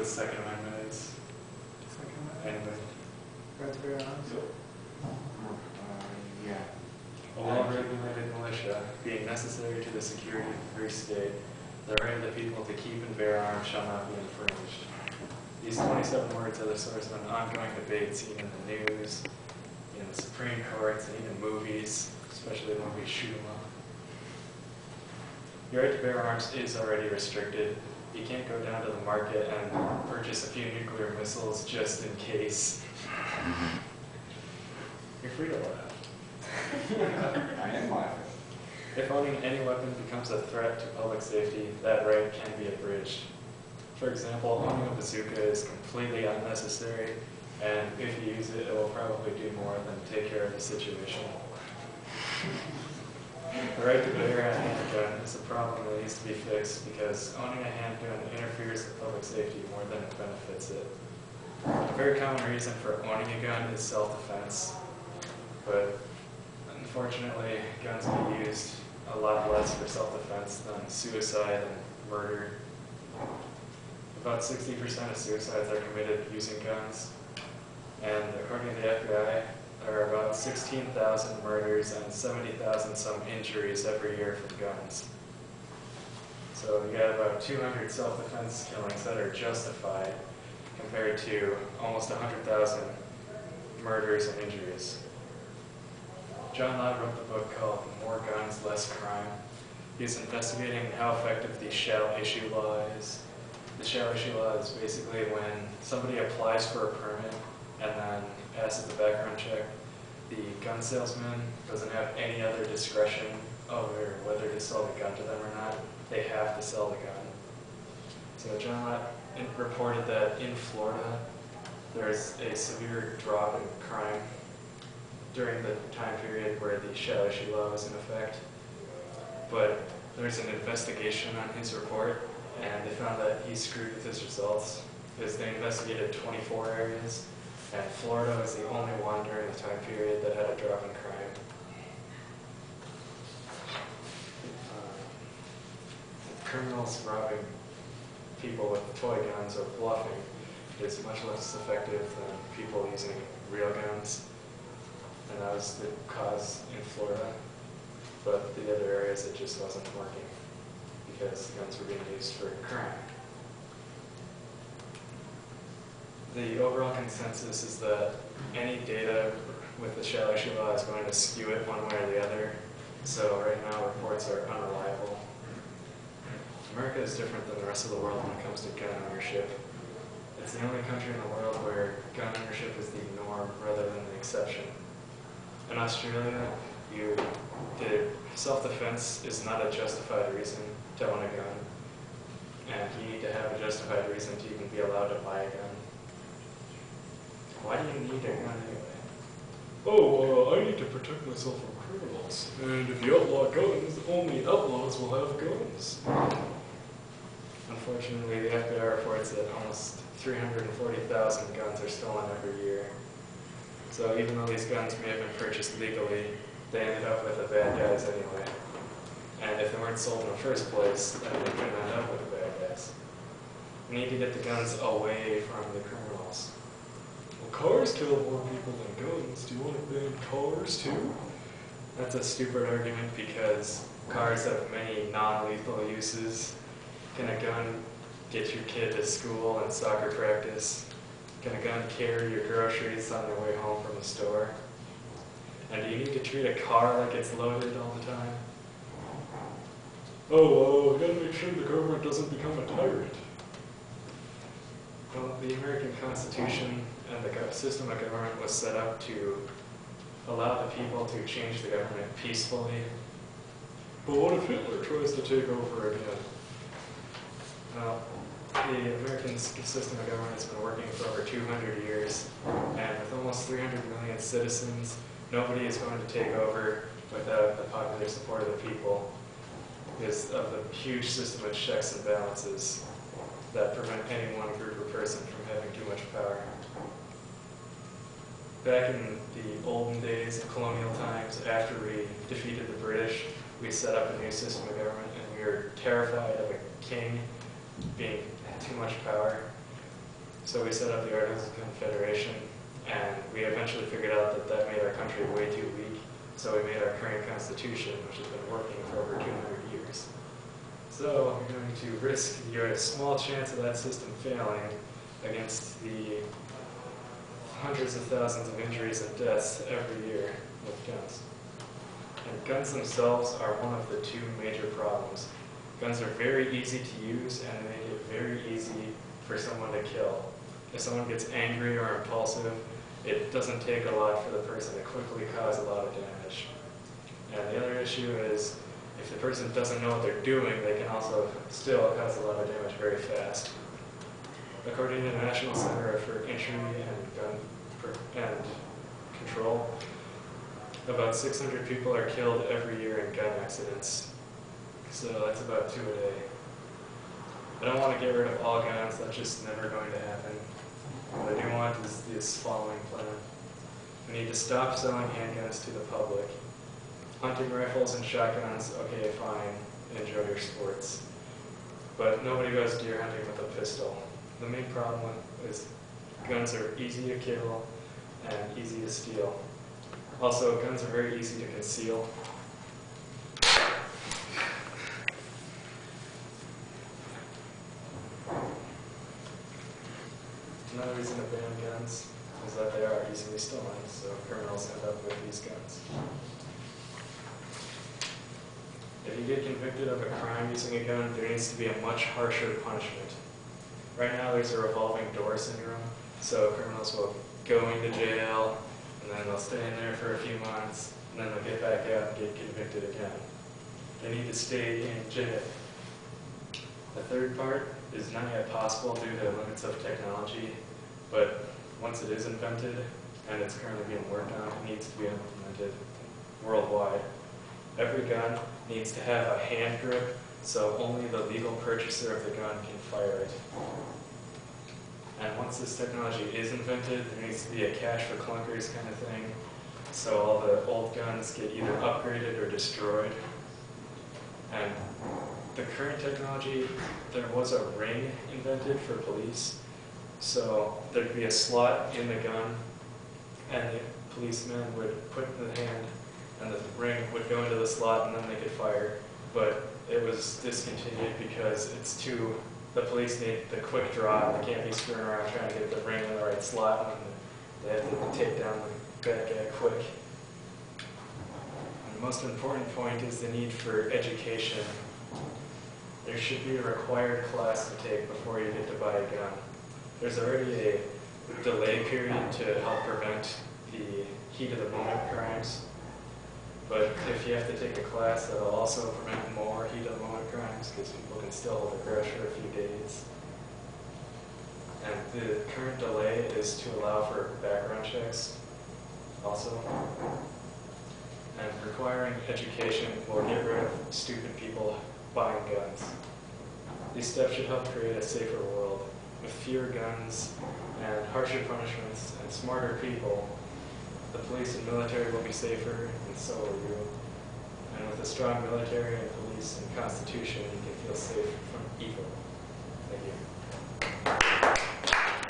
Second Amendment is. Anybody? Right to bear arms? Yep. Yeah. A well-regulated militia, being necessary to the security of the free state, the right of the people to keep and bear arms shall not be infringed. These 27 words are the source of an ongoing debate seen in the news, in the Supreme Courts, and even movies, especially the movie Shoot 'em Up. Your right to bear arms is already restricted. You can't go down to the market and purchase a few nuclear missiles just in case. You're free to laugh. I am laughing. If owning any weapon becomes a threat to public safety, that right can be abridged. For example, owning a bazooka is completely unnecessary, and if you use it, it will probably do more than take care of the situation. The right to bear a handgun is a problem that needs to be fixed because owning a handgun interferes with public safety more than it benefits it. A very common reason for owning a gun is self-defense, but unfortunately, guns get used a lot less for self-defense than suicide and murder. About 60% of suicides are committed using guns, and according to the FBI, there are about 16,000 murders and 70,000 some injuries every year from guns. So you got about 200 self-defense killings that are justified compared to almost 100,000 murders and injuries. John Lott wrote the book called More Guns, Less Crime. He's investigating how effective the shall issue law is. The shall issue law is basically when somebody applies for a permit and then passes the background check, the gun salesman doesn't have any other discretion over whether to sell the gun to them or not. They have to sell the gun. So John Lott reported that in Florida, there's a severe drop in crime during the time period where the shall issue law was in effect. But there's an investigation on his report, and they found that he screwed with his results because they investigated 24 areas, and Florida was the only one during the time period that had a drop in crime. Criminals robbing people with toy guns or bluffing is much less effective than people using real guns. And that was the cause in Florida. But the other areas, it just wasn't working because guns were being used for crime. The overall consensus is that any data with the shall issue law is going to skew it one way or the other. So right now, reports are unreliable. America is different than the rest of the world when it comes to gun ownership. It's the only country in the world where gun ownership is the norm rather than the exception. In Australia, self-defense is not a justified reason to own a gun, and you need to have a justified reason to even be allowed to buy a gun. Why do you need a gun anyway? Oh, I need to protect myself from criminals, and if you outlaw guns, only outlaws will have guns. Unfortunately, the FBI reports that almost 340,000 guns are stolen every year. So even though these guns may have been purchased legally, they ended up with the bad guys anyway. And if they weren't sold in the first place, then they couldn't end up with the bad guys. We need to get the guns away from the criminals. Well, cars kill more people than guns. Do you want to ban cars too? That's a stupid argument because cars have many non-lethal uses. Can a gun get your kid to school and soccer practice? Can a gun carry your groceries on your way home from the store? And do you need to treat a car like it's loaded all the time? Oh, we gotta make sure the government doesn't become a tyrant. Well, the American Constitution and the system of government was set up to allow the people to change the government peacefully. But what if Hitler tries to take over again? Well, the American system of government has been working for over 200 years, and with almost 300 million citizens, nobody is going to take over without the popular support of the people because of the huge system of checks and balances that prevent any one group or person from having too much power. Back in the olden days, of colonial times, after we defeated the British, we set up a new system of government, and we were terrified of a king being too much power. So we set up the Articles of Confederation, and we eventually figured out that that made our country way too weak. So we made our current constitution, which has been working for over 200 years. So we're going to risk your small chance of that system failing against the hundreds of thousands of injuries and deaths every year with guns. And guns themselves are one of the two major problems. Guns are very easy to use and they make it very easy for someone to kill. If someone gets angry or impulsive, it doesn't take a lot for the person to quickly cause a lot of damage. And the other issue is, if the person doesn't know what they're doing, they can also still cause a lot of damage very fast. According to the National Center for Injury and Gun Control, about 600 people are killed every year in gun accidents. So that's about 2 a day. I don't want to get rid of all guns, that's just never going to happen. What I do want is this following plan. We need to stop selling handguns to the public. Hunting rifles and shotguns, okay, fine, enjoy your sports. But nobody goes deer hunting with a pistol. The main problem is guns are easy to kill and easy to steal. Also, guns are very easy to conceal. Another reason to ban guns is that they are easily stolen, so criminals end up with these guns. If you get convicted of a crime using a gun, there needs to be a much harsher punishment. Right now there's a revolving door syndrome, so criminals will go into jail, and then they'll stay in there for a few months, and then they'll get back out and get convicted again. They need to stay in jail. The third part is not yet possible due to the limits of technology, but once it is invented, and it's currently being worked on, it needs to be implemented worldwide. Every gun needs to have a hand grip, so only the legal purchaser of the gun can fire it. And once this technology is invented, there needs to be a cash for clunkers kind of thing, so all the old guns get either upgraded or destroyed. And the current technology, there was a ring invented for police, so there'd be a slot in the gun, and the policeman would put the hand, and the ring would go into the slot, and then they could fire. But it was discontinued because the police need the quick draw, and they can't be screwing around trying to get the ring in the right slot, and they have to take down the bad guy quick. And the most important point is the need for education. There should be a required class to take before you get to buy a gun. There's already a delay period to help prevent the heat of the moment crimes. But if you have to take a class, that'll also prevent more heat of the moment crimes, because people can still hold their grudge for a few days. And the current delay is to allow for background checks also. And requiring education will get rid of stupid people buying guns. These steps should help create a safer world. With fewer guns and harsher punishments and smarter people, the police and military will be safer, and so will you. And with a strong military and police and constitution, you can feel safe from evil. Thank you.